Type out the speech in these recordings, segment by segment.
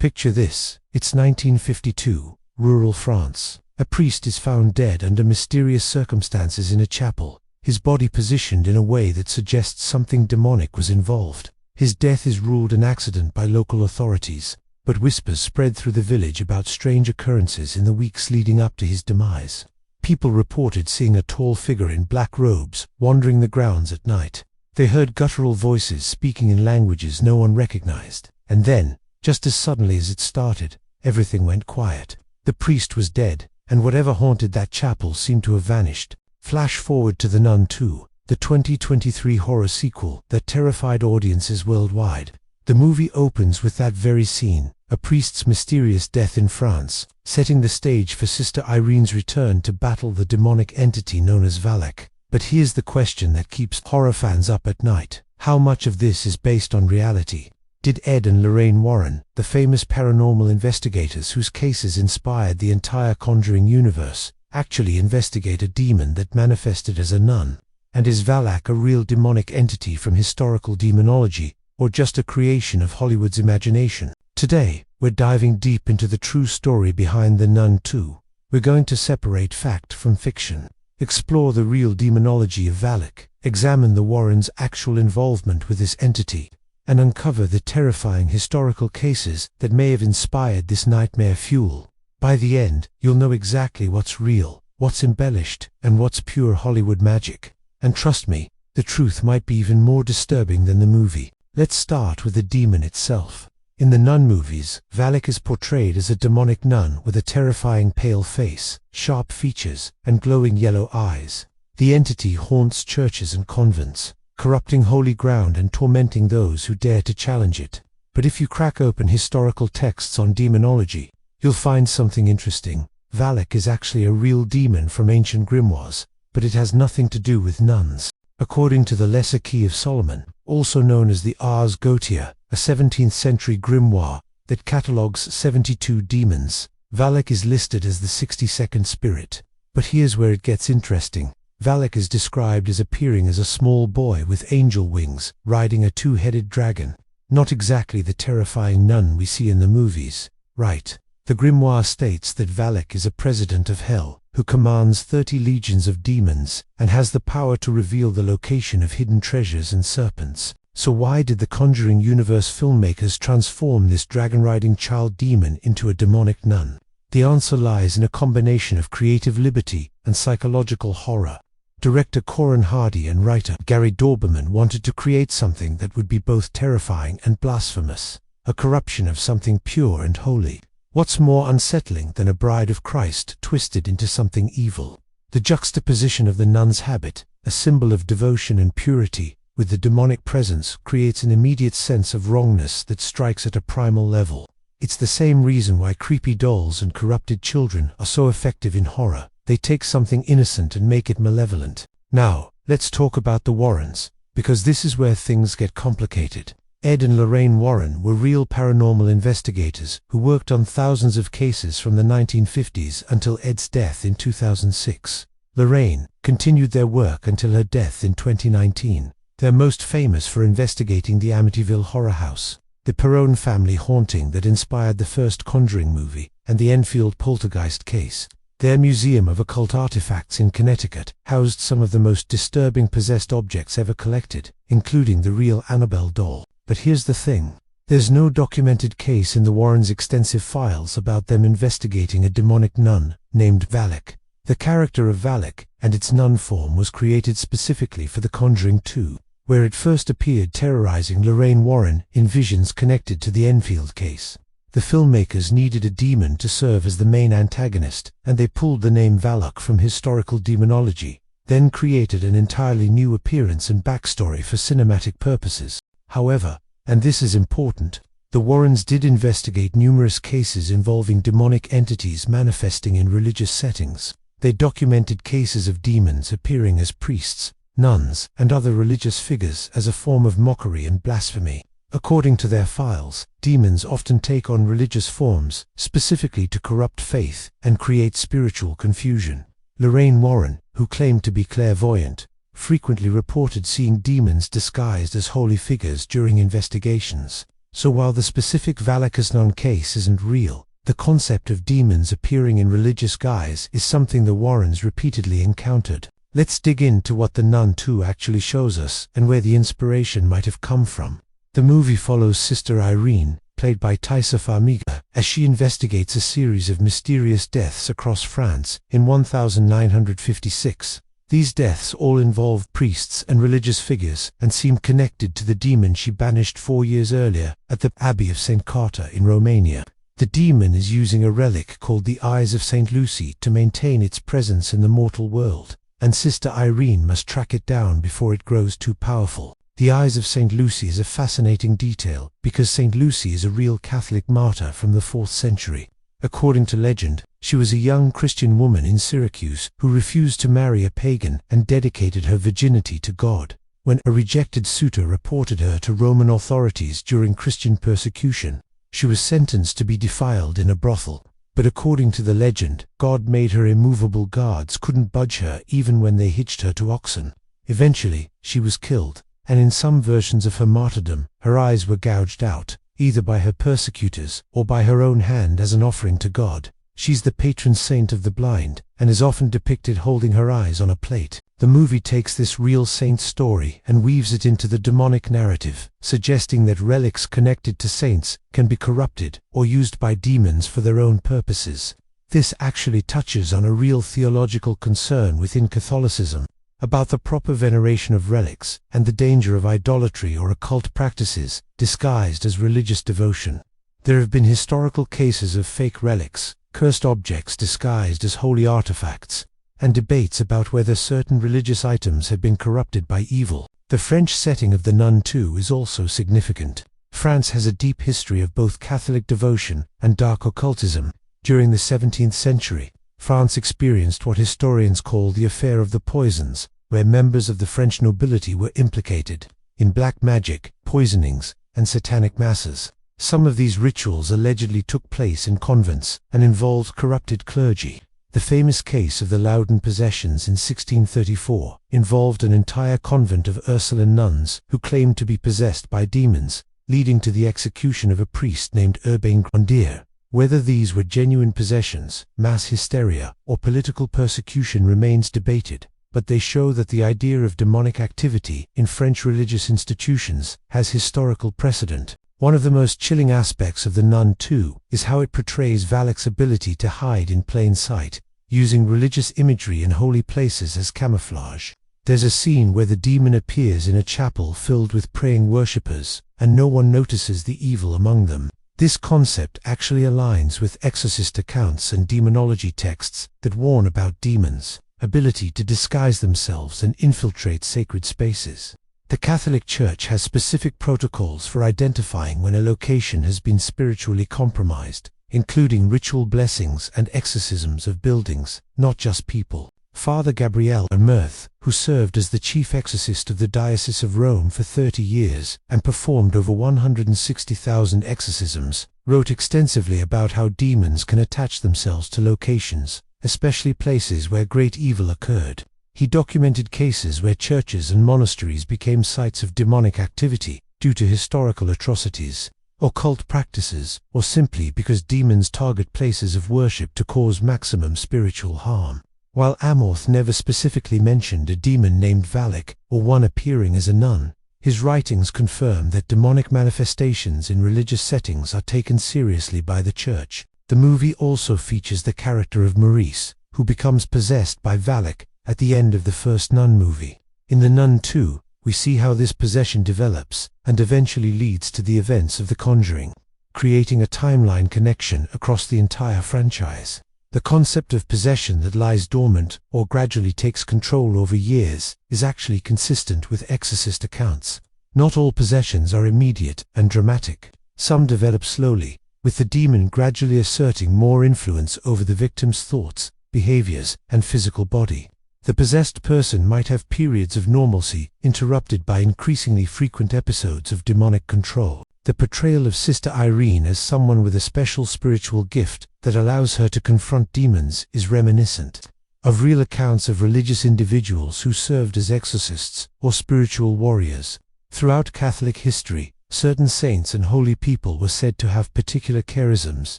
Picture this, it's 1952, rural France. A priest is found dead under mysterious circumstances in a chapel, his body positioned in a way that suggests something demonic was involved. His death is ruled an accident by local authorities, but whispers spread through the village about strange occurrences in the weeks leading up to his demise. People reported seeing a tall figure in black robes wandering the grounds at night. They heard guttural voices speaking in languages no one recognized. And then, just as suddenly as it started, everything went quiet. The priest was dead, and whatever haunted that chapel seemed to have vanished. Flash forward to The Nun 2, the 2023 horror sequel that terrified audiences worldwide. The movie opens with that very scene, a priest's mysterious death in France, setting the stage for Sister Irene's return to battle the demonic entity known as Valak. But here's the question that keeps horror fans up at night. How much of this is based on reality? Did Ed and Lorraine Warren, the famous paranormal investigators whose cases inspired the entire Conjuring universe, actually investigate a demon that manifested as a nun? And is Valak a real demonic entity from historical demonology, or just a creation of Hollywood's imagination? Today, we're diving deep into the true story behind The Nun 2. We're going to separate fact from fiction, explore the real demonology of Valak, examine the Warrens' actual involvement with this entity, and uncover the terrifying historical cases that may have inspired this nightmare fuel. By the end, you'll know exactly what's real, what's embellished, and what's pure Hollywood magic. And trust me, the truth might be even more disturbing than the movie. Let's start with the demon itself. In the Nun movies, Valak is portrayed as a demonic nun with a terrifying pale face, sharp features, and glowing yellow eyes. The entity haunts churches and convents, corrupting holy ground and tormenting those who dare to challenge it. But if you crack open historical texts on demonology, you'll find something interesting. Valak is actually a real demon from ancient grimoires, but it has nothing to do with nuns. According to the Lesser Key of Solomon, also known as the Ars Goetia, a 17th century grimoire that catalogues 72 demons, Valak is listed as the 62nd spirit. But here's where it gets interesting. Valak is described as appearing as a small boy with angel wings, riding a two-headed dragon. Not exactly the terrifying nun we see in the movies. Right. The grimoire states that Valak is a president of hell, who commands 30 legions of demons, and has the power to reveal the location of hidden treasures and serpents. So why did the Conjuring universe filmmakers transform this dragon-riding child demon into a demonic nun? The answer lies in a combination of creative liberty and psychological horror. Director Corin Hardy and writer Gary Dauberman wanted to create something that would be both terrifying and blasphemous, a corruption of something pure and holy. What's more unsettling than a bride of Christ twisted into something evil? The juxtaposition of the nun's habit, a symbol of devotion and purity, with the demonic presence creates an immediate sense of wrongness that strikes at a primal level. It's the same reason why creepy dolls and corrupted children are so effective in horror. They take something innocent and make it malevolent. Now, let's talk about the Warrens, because this is where things get complicated. Ed and Lorraine Warren were real paranormal investigators who worked on thousands of cases from the 1950s until Ed's death in 2006. Lorraine continued their work until her death in 2019. They're most famous for investigating the Amityville Horror House, the Perron family haunting that inspired the first Conjuring movie, and the Enfield poltergeist case. Their Museum of Occult Artifacts in Connecticut housed some of the most disturbing possessed objects ever collected, including the real Annabelle doll. But here's the thing. There's no documented case in the Warrens' extensive files about them investigating a demonic nun named Valak. The character of Valak and its nun form was created specifically for The Conjuring 2, where it first appeared terrorizing Lorraine Warren in visions connected to the Enfield case. The filmmakers needed a demon to serve as the main antagonist, and they pulled the name Valak from historical demonology, then created an entirely new appearance and backstory for cinematic purposes. However, and this is important, the Warrens did investigate numerous cases involving demonic entities manifesting in religious settings. They documented cases of demons appearing as priests, nuns, and other religious figures as a form of mockery and blasphemy. According to their files, demons often take on religious forms, specifically to corrupt faith and create spiritual confusion. Lorraine Warren, who claimed to be clairvoyant, frequently reported seeing demons disguised as holy figures during investigations. So while the specific Valakis nun case isn't real, the concept of demons appearing in religious guise is something the Warrens repeatedly encountered. Let's dig into what The Nun 2 actually shows us and where the inspiration might have come from. The movie follows Sister Irene, played by Thaisa Farmiga, as she investigates a series of mysterious deaths across France in 1956. These deaths all involve priests and religious figures and seem connected to the demon she banished 4 years earlier at the Abbey of St. Carter in Romania. The demon is using a relic called the Eyes of St. Lucy to maintain its presence in the mortal world, and Sister Irene must track it down before it grows too powerful. The Eyes of St. Lucy is a fascinating detail because St. Lucy is a real Catholic martyr from the 4th century. According to legend, she was a young Christian woman in Syracuse who refused to marry a pagan and dedicated her virginity to God. When a rejected suitor reported her to Roman authorities during Christian persecution, she was sentenced to be defiled in a brothel. But according to the legend, God made her immovable guards couldn't budge her even when they hitched her to oxen. Eventually, she was killed, and in some versions of her martyrdom, her eyes were gouged out, either by her persecutors or by her own hand as an offering to God. She's the patron saint of the blind, and is often depicted holding her eyes on a plate. The movie takes this real saint story and weaves it into the demonic narrative, suggesting that relics connected to saints can be corrupted or used by demons for their own purposes. This actually touches on a real theological concern within Catholicism, about the proper veneration of relics and the danger of idolatry or occult practices disguised as religious devotion. There have been historical cases of fake relics, cursed objects disguised as holy artifacts, and debates about whether certain religious items have been corrupted by evil. The French setting of The Nun 2 is also significant. France has a deep history of both Catholic devotion and dark occultism. During the 17th century, France experienced what historians call the Affair of the Poisons, where members of the French nobility were implicated in black magic, poisonings, and satanic masses. Some of these rituals allegedly took place in convents and involved corrupted clergy. The famous case of the Loudun possessions in 1634 involved an entire convent of Ursuline nuns who claimed to be possessed by demons, leading to the execution of a priest named Urbain Grandier. Whether these were genuine possessions, mass hysteria, or political persecution remains debated, but they show that the idea of demonic activity in French religious institutions has historical precedent. One of the most chilling aspects of The Nun 2 is how it portrays Valak's ability to hide in plain sight, using religious imagery in holy places as camouflage. There's a scene where the demon appears in a chapel filled with praying worshippers, and no one notices the evil among them. This concept actually aligns with exorcist accounts and demonology texts that warn about demons' ability to disguise themselves and infiltrate sacred spaces. The Catholic Church has specific protocols for identifying when a location has been spiritually compromised, including ritual blessings and exorcisms of buildings, not just people. Father Gabriel Amerth, who served as the chief exorcist of the Diocese of Rome for 30 years and performed over 160,000 exorcisms, wrote extensively about how demons can attach themselves to locations, especially places where great evil occurred. He documented cases where churches and monasteries became sites of demonic activity due to historical atrocities, occult practices, or simply because demons target places of worship to cause maximum spiritual harm. While Amorth never specifically mentioned a demon named Valak or one appearing as a nun, his writings confirm that demonic manifestations in religious settings are taken seriously by the Church. The movie also features the character of Maurice, who becomes possessed by Valak at the end of the first Nun movie. In The Nun 2, we see how this possession develops and eventually leads to the events of The Conjuring, creating a timeline connection across the entire franchise. The concept of possession that lies dormant or gradually takes control over years is actually consistent with exorcist accounts. Not all possessions are immediate and dramatic. Some develop slowly, with the demon gradually asserting more influence over the victim's thoughts, behaviors, and physical body. The possessed person might have periods of normalcy interrupted by increasingly frequent episodes of demonic control. The portrayal of Sister Irene as someone with a special spiritual gift that allows her to confront demons is reminiscent of real accounts of religious individuals who served as exorcists or spiritual warriors. Throughout Catholic history, Certain saints and holy people were said to have particular charisms,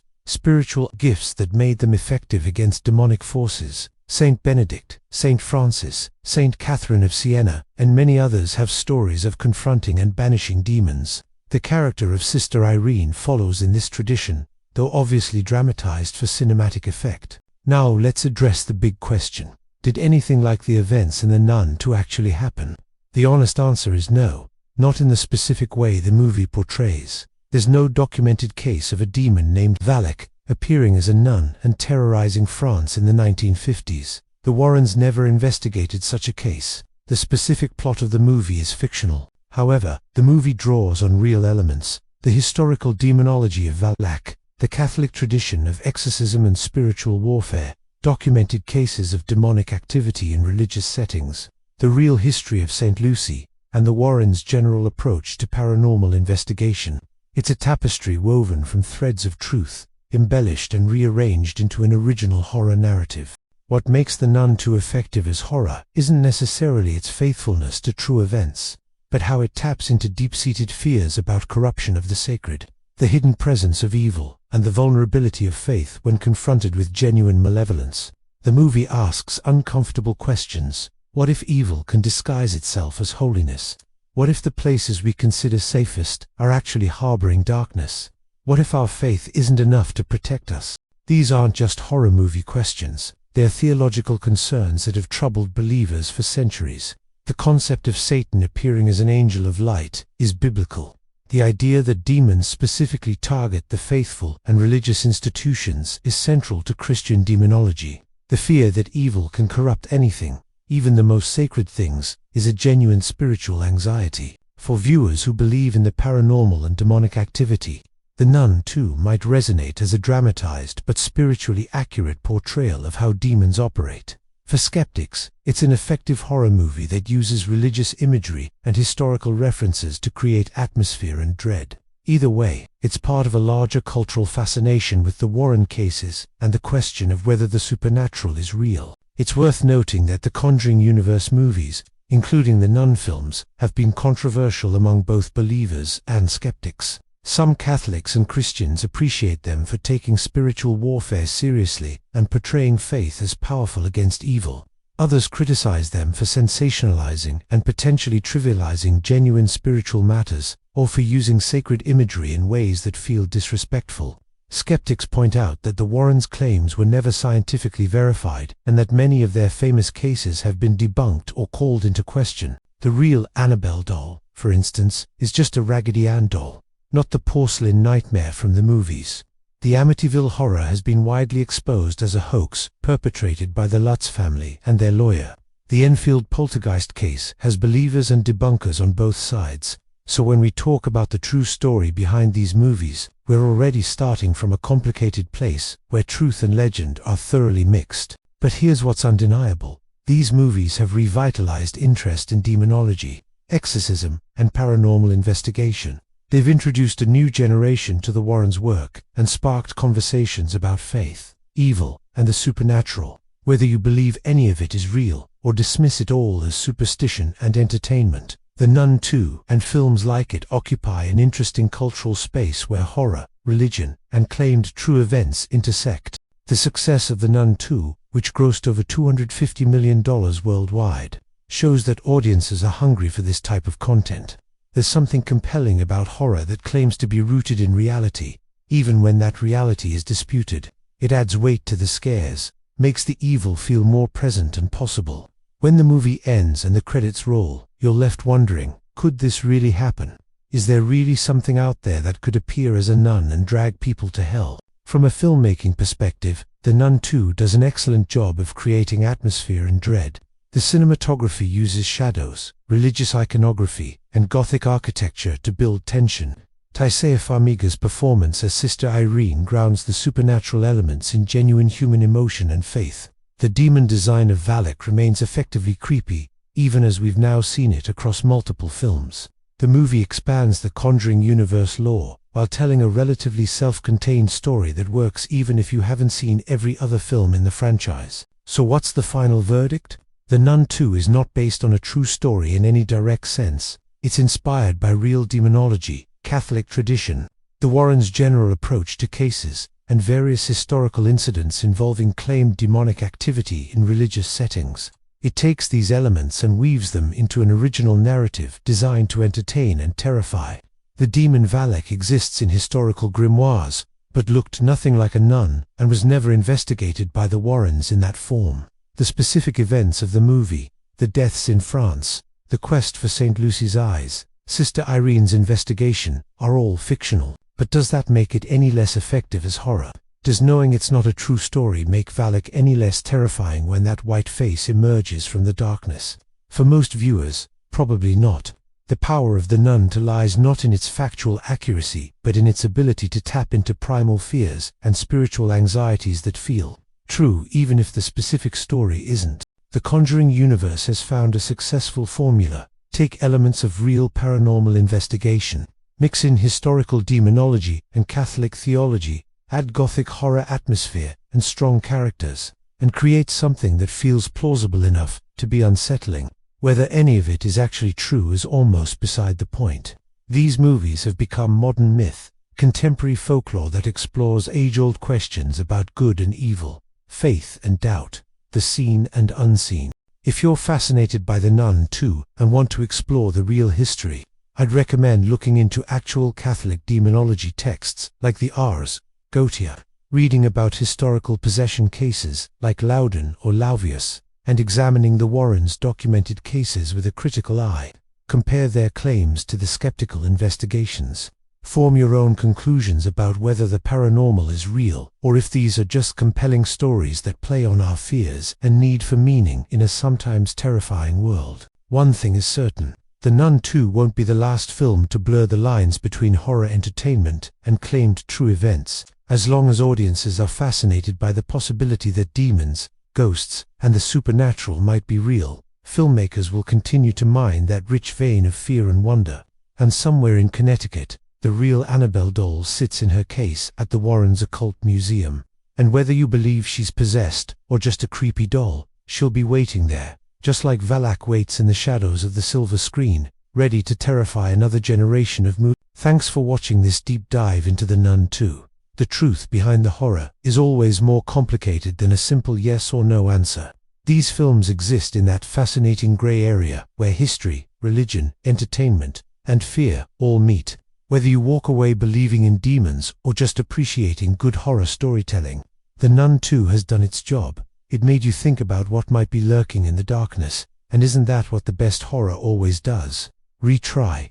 spiritual gifts that made them effective against demonic forces. Saint Benedict, Saint Francis, Saint Catherine of Siena, and many others have stories of confronting and banishing demons. The character of Sister Irene follows in this tradition, though obviously dramatized for cinematic effect. Now let's address the big question. Did anything like the events in The Nun 2 actually happen? The honest answer is no, not in the specific way the movie portrays. There's no documented case of a demon named Valak appearing as a nun and terrorizing France in the 1950s. The Warrens never investigated such a case. The specific plot of the movie is fictional. However, the movie draws on real elements: the historical demonology of Valak, the Catholic tradition of exorcism and spiritual warfare, documented cases of demonic activity in religious settings, the real history of St. Lucy, and the Warrens' general approach to paranormal investigation. It's a tapestry woven from threads of truth, embellished and rearranged into an original horror narrative. What makes The Nun 2 effective as horror isn't necessarily its faithfulness to true events, but how it taps into deep-seated fears about corruption of the sacred, the hidden presence of evil, and the vulnerability of faith when confronted with genuine malevolence. The movie asks uncomfortable questions. What if evil can disguise itself as holiness? What if the places we consider safest are actually harboring darkness? What if our faith isn't enough to protect us? These aren't just horror movie questions. They're theological concerns that have troubled believers for centuries. The concept of Satan appearing as an angel of light is biblical. The idea that demons specifically target the faithful and religious institutions is central to Christian demonology. The fear that evil can corrupt anything, even the most sacred things, is a genuine spiritual anxiety. For viewers who believe in the paranormal and demonic activity, The Nun 2 might resonate as a dramatized but spiritually accurate portrayal of how demons operate. For skeptics, it's an effective horror movie that uses religious imagery and historical references to create atmosphere and dread. Either way, it's part of a larger cultural fascination with the Warren cases and the question of whether the supernatural is real. It's worth noting that the Conjuring universe movies, including the Nun films, have been controversial among both believers and skeptics. Some Catholics and Christians appreciate them for taking spiritual warfare seriously and portraying faith as powerful against evil. Others criticize them for sensationalizing and potentially trivializing genuine spiritual matters, or for using sacred imagery in ways that feel disrespectful. Skeptics point out that the Warrens' claims were never scientifically verified, and that many of their famous cases have been debunked or called into question. The real Annabelle doll, for instance, is just a Raggedy Ann doll, not the porcelain nightmare from the movies. The Amityville Horror has been widely exposed as a hoax perpetrated by the Lutz family and their lawyer. The Enfield poltergeist case has believers and debunkers on both sides, so when we talk about the true story behind these movies, we're already starting from a complicated place where truth and legend are thoroughly mixed. But here's what's undeniable. These movies have revitalized interest in demonology, exorcism, and paranormal investigation. They've introduced a new generation to the Warrens' work and sparked conversations about faith, evil, and the supernatural. Whether you believe any of it is real or dismiss it all as superstition and entertainment, The Nun 2 and films like it occupy an interesting cultural space where horror, religion, and claimed true events intersect. The success of The Nun 2, which grossed over $250 million worldwide, shows that audiences are hungry for this type of content. There's something compelling about horror that claims to be rooted in reality, even when that reality is disputed. It adds weight to the scares, makes the evil feel more present and possible. When the movie ends and the credits roll, you're left wondering, could this really happen? Is there really something out there that could appear as a nun and drag people to hell? From a filmmaking perspective, The Nun 2 does an excellent job of creating atmosphere and dread. The cinematography uses shadows, religious iconography, and Gothic architecture to build tension. Taisea Farmiga's performance as Sister Irene grounds the supernatural elements in genuine human emotion and faith. The demon design of Valak remains effectively creepy, even as we've now seen it across multiple films. The movie expands the Conjuring universe lore, while telling a relatively self-contained story that works even if you haven't seen every other film in the franchise. So what's the final verdict? The Nun 2 is not based on a true story in any direct sense. It's inspired by real demonology, Catholic tradition, the Warrens' general approach to cases, and various historical incidents involving claimed demonic activity in religious settings. It takes these elements and weaves them into an original narrative designed to entertain and terrify. The demon Valak exists in historical grimoires, but looked nothing like a nun and was never investigated by the Warrens in that form. The specific events of the movie, the deaths in France, the quest for St. Lucy's eyes, Sister Irene's investigation, are all fictional. But does that make it any less effective as horror? Does knowing it's not a true story make Valak any less terrifying when that white face emerges from the darkness? For most viewers, probably not. The power of the nun lies not in its factual accuracy, but in its ability to tap into primal fears and spiritual anxieties that feel true even if the specific story isn't. The Conjuring universe has found a successful formula. Take elements of real paranormal investigation, mix in historical demonology and Catholic theology, add gothic horror atmosphere and strong characters, and create something that feels plausible enough to be unsettling. Whether any of it is actually true is almost beside the point. These movies have become modern myth, contemporary folklore that explores age-old questions about good and evil, faith and doubt, the seen and unseen. If you're fascinated by The Nun too and want to explore the real history, I'd recommend looking into actual Catholic demonology texts like the Ars Goetia, reading about historical possession cases like Loudon or Lauvius, and examining the Warrens' documented cases with a critical eye. Compare their claims to the skeptical investigations. Form your own conclusions about whether the paranormal is real, or if these are just compelling stories that play on our fears and need for meaning in a sometimes terrifying world. One thing is certain. The Nun 2 won't be the last film to blur the lines between horror entertainment and claimed true events. As long as audiences are fascinated by the possibility that demons, ghosts, and the supernatural might be real, filmmakers will continue to mine that rich vein of fear and wonder. And somewhere in Connecticut, the real Annabelle doll sits in her case at the Warrens Occult Museum. And whether you believe she's possessed or just a creepy doll, she'll be waiting there, just like Valak waits in the shadows of the silver screen, ready to terrify another generation of movies. Thanks for watching this deep dive into The Nun 2. The truth behind the horror is always more complicated than a simple yes or no answer. These films exist in that fascinating gray area where history, religion, entertainment, and fear all meet. Whether you walk away believing in demons or just appreciating good horror storytelling, The Nun 2 has done its job. It made you think about what might be lurking in the darkness, and isn't that what the best horror always does? Retry.